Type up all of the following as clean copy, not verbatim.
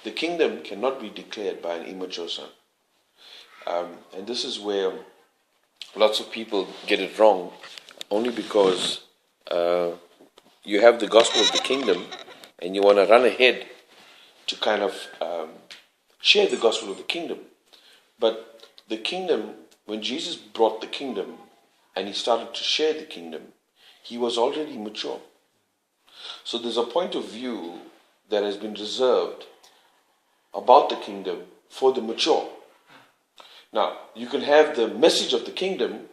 the kingdom cannot be declared by an immature son. And this is where lots of people get it wrong, only because you have the gospel of the kingdom and you want to run ahead to kind of share the gospel of the kingdom. But the kingdom, when Jesus brought the kingdom and he started to share the kingdom, he was already mature. So there's a point of view that has been reserved about the kingdom for the mature. Now, you can have the message of the kingdom,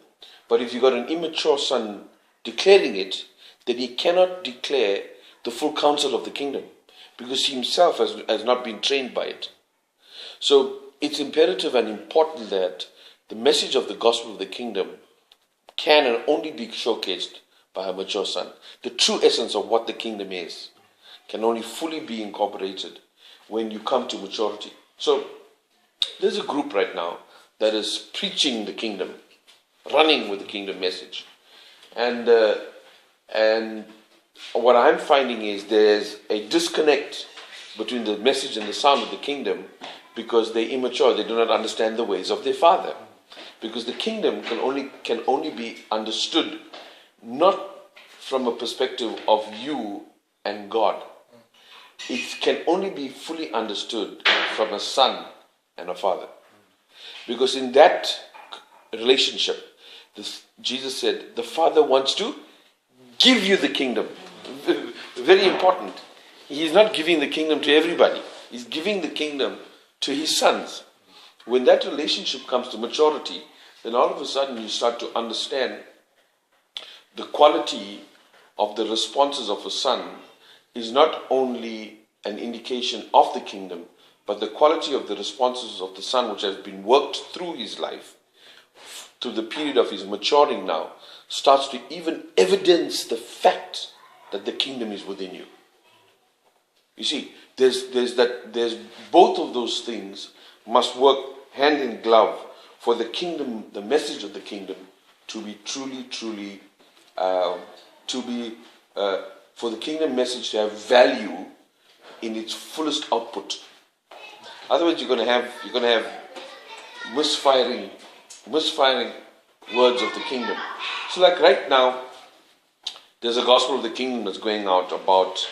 but if you've got an immature son declaring it, then he cannot declare the full counsel of the kingdom, because he himself has not been trained by it. So it's imperative and important that the message of the gospel of the kingdom can and only be showcased by a mature son. The true essence of what the kingdom is can only fully be incorporated when you come to maturity. So there's a group right now that is preaching the kingdom, running with the kingdom message. And what I'm finding is there's a disconnect between the message and the sound of the kingdom, because they're immature. They do not understand the ways of their father. Because the kingdom can only be understood not from a perspective of you and God. It can only be fully understood from a son and a father. Because in that relationship, Jesus said, the Father wants to give you the kingdom. Very important. He's not giving the kingdom to everybody. He's giving the kingdom to his sons. When that relationship comes to maturity, then all of a sudden you start to understand the quality of the responses of a son is not only an indication of the kingdom, but the quality of the responses of the son, which has been worked through his life, to the period of his maturing now, starts to even evidence the fact that the kingdom is within you. You see, there's both of those things must work hand in glove for the kingdom, the message of the kingdom, to be truly, for the kingdom message to have value in its fullest output. Otherwise, you're going to have misfiring words of the kingdom. So, like right now, there's a gospel of the kingdom that's going out about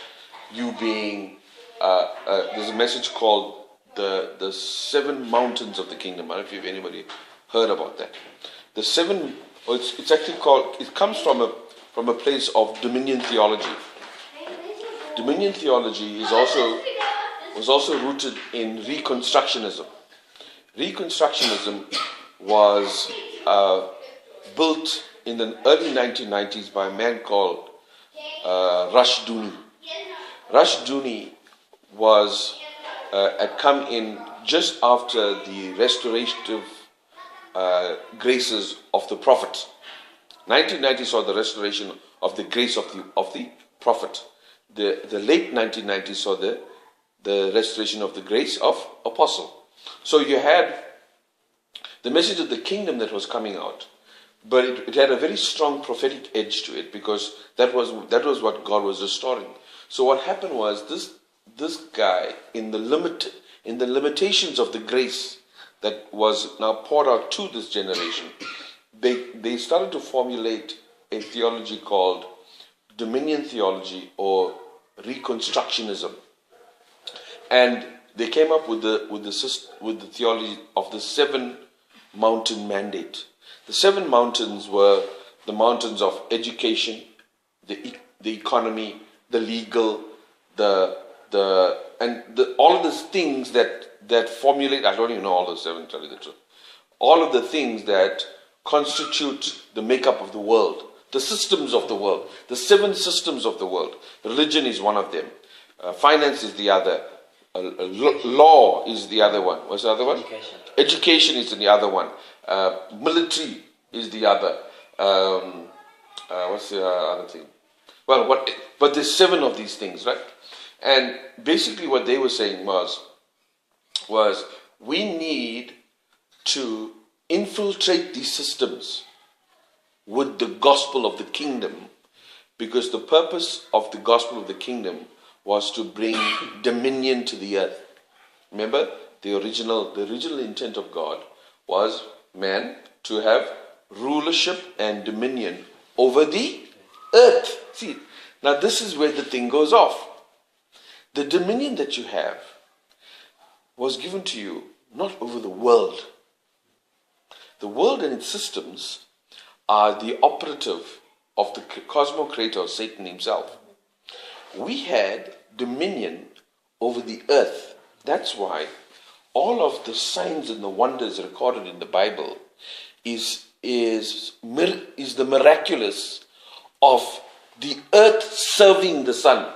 you being. There's a message called the 7 mountains of the kingdom. I don't know if anybody heard about that. The 7. It's actually called. It comes from a place of dominion theology. Dominion theology was also rooted in Reconstructionism. Reconstructionism was built in the early 1990s by a man called Rushdoony. Rushdoony had come in just after the restorative graces of the prophet. 1990 saw the restoration of the grace of the prophet. The late 1990s saw the restoration of the grace of apostle. So you had the message of the kingdom that was coming out, but it had a very strong prophetic edge to it, because that was what God was restoring. So what happened was this guy, in the limitations of the grace that was now poured out to this generation, they started to formulate a theology called dominion theology or Reconstructionism, and they came up with the theology of the 7 mountain mandate. The 7 mountains were the mountains of education, the economy, the legal, all of these things that formulate. I don't even know all the 7, tell you the truth. All of the things that constitute the makeup of the world, the systems of the world, the 7 systems of the world. Religion is one of them. Finance is the other. Law is the other one. What's the other one? Education is the other one. Military is the other. What's the other thing? Well, but there's 7 of these things, right? And basically what they were saying was we need to infiltrate these systems with the gospel of the kingdom, because the purpose of the gospel of the kingdom was to bring dominion to the earth. Remember, the original intent of God was man to have rulership and dominion over the earth. See, now this is where the thing goes off. The dominion that you have was given to you not over the world. The world and its systems are the operative of the cosmocrator, Satan himself. We had dominion over the earth. That's why all of the signs and the wonders recorded in the Bible is the miraculous of the earth serving the sun.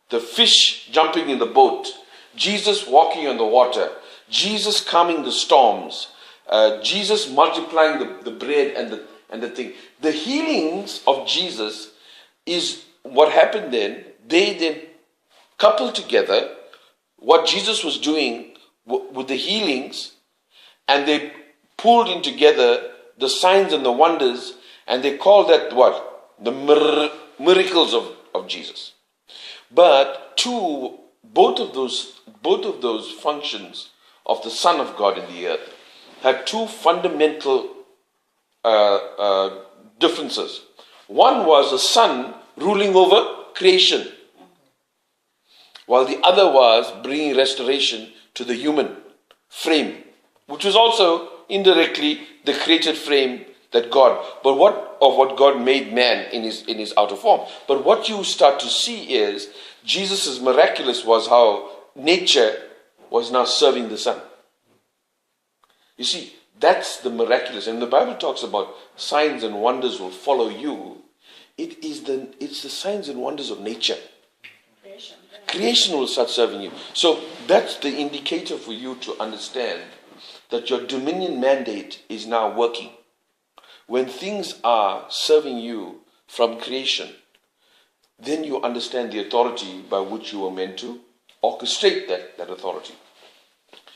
The fish jumping in the boat, Jesus walking on the water, Jesus calming the storms, Jesus multiplying the bread and the thing. The healings of Jesus is what happened then. They then coupled together what Jesus was doing with the healings, and they pulled in together the signs and the wonders, and they called that what? The miracles of Jesus. But both of those functions of the Son of God in the earth had two fundamental differences. One was the Son ruling over creation, while the other was bringing restoration to the human frame, which was also indirectly the created frame that God, what God made man in his outer form. But what you start to see is Jesus' miraculous was how nature was now serving the Son. You see, that's the miraculous. And the Bible talks about signs and wonders will follow you. It's the signs and wonders of nature. Creation will start serving you. So that's the indicator for you to understand that your dominion mandate is now working. When things are serving you from creation, then you understand the authority by which you were meant to orchestrate that authority.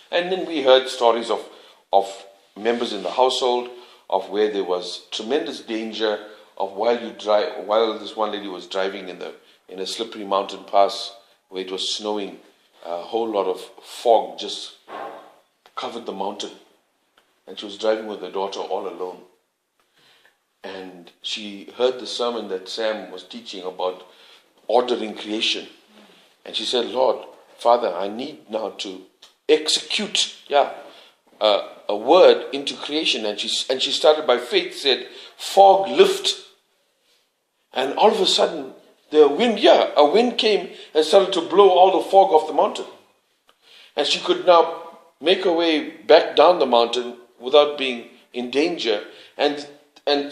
And then we heard stories of members in the household, of where there was tremendous danger of while this one lady was driving in a slippery mountain pass where it was snowing, a whole lot of fog just covered the mountain. And she was driving with her daughter all alone. And she heard the sermon that Sam was teaching about ordering creation. And she said, Lord, Father, I need now to execute a word into creation. And she started by faith, said, fog lift. And all of a sudden, a wind came and started to blow all the fog off the mountain. And she could now make her way back down the mountain without being in danger. And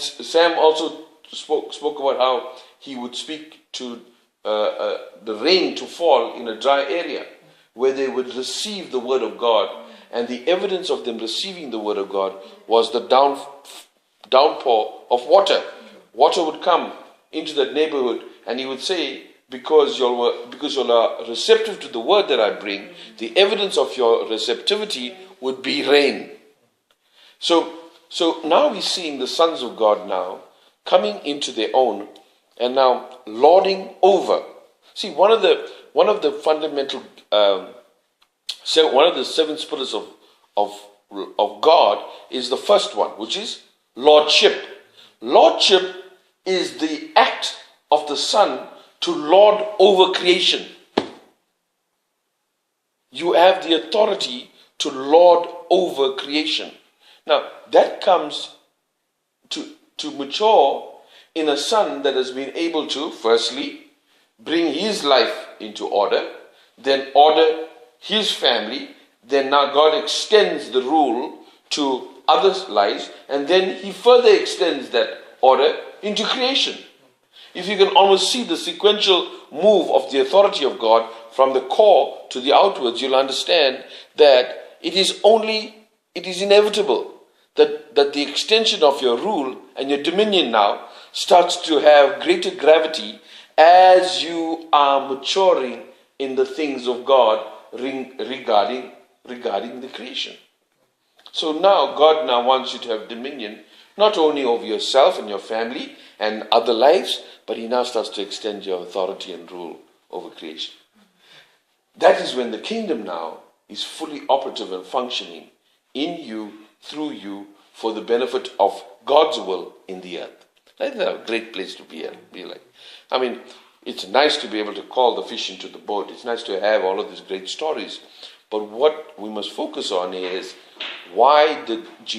Sam also spoke about how he would speak to the rain to fall in a dry area where they would receive the word of God. And the evidence of them receiving the word of God was the downpour of water. Water would come into that neighborhood, and he would say, because you are receptive to the word that I bring, the evidence of your receptivity would be rain. So now we're seeing the sons of God now coming into their own and now lording over. See, one of the fundamental, one of the seven spirits of God is the first one, which is lordship. Lordship is the act of the Son to lord over creation. You have the authority to lord over creation. Now, that comes to mature in a son that has been able to, firstly, bring his life into order, then order his family, then now God extends the rule to others' lives, and then he further extends that order into creation. If you can almost see the sequential move of the authority of God from the core to the outwards, you'll understand that it is inevitable that the extension of your rule and your dominion now starts to have greater gravity as you are maturing in the things of God regarding the creation. So now God now wants you to have dominion not only over yourself and your family and other lives, but he now starts to extend your authority and rule over creation. That is when the kingdom now is fully operative and functioning in you, through you, for the benefit of God's will in the earth. That's a great place to be like. I mean, it's nice to be able to call the fish into the boat. It's nice to have all of these great stories. But what we must focus on is, why did Jesus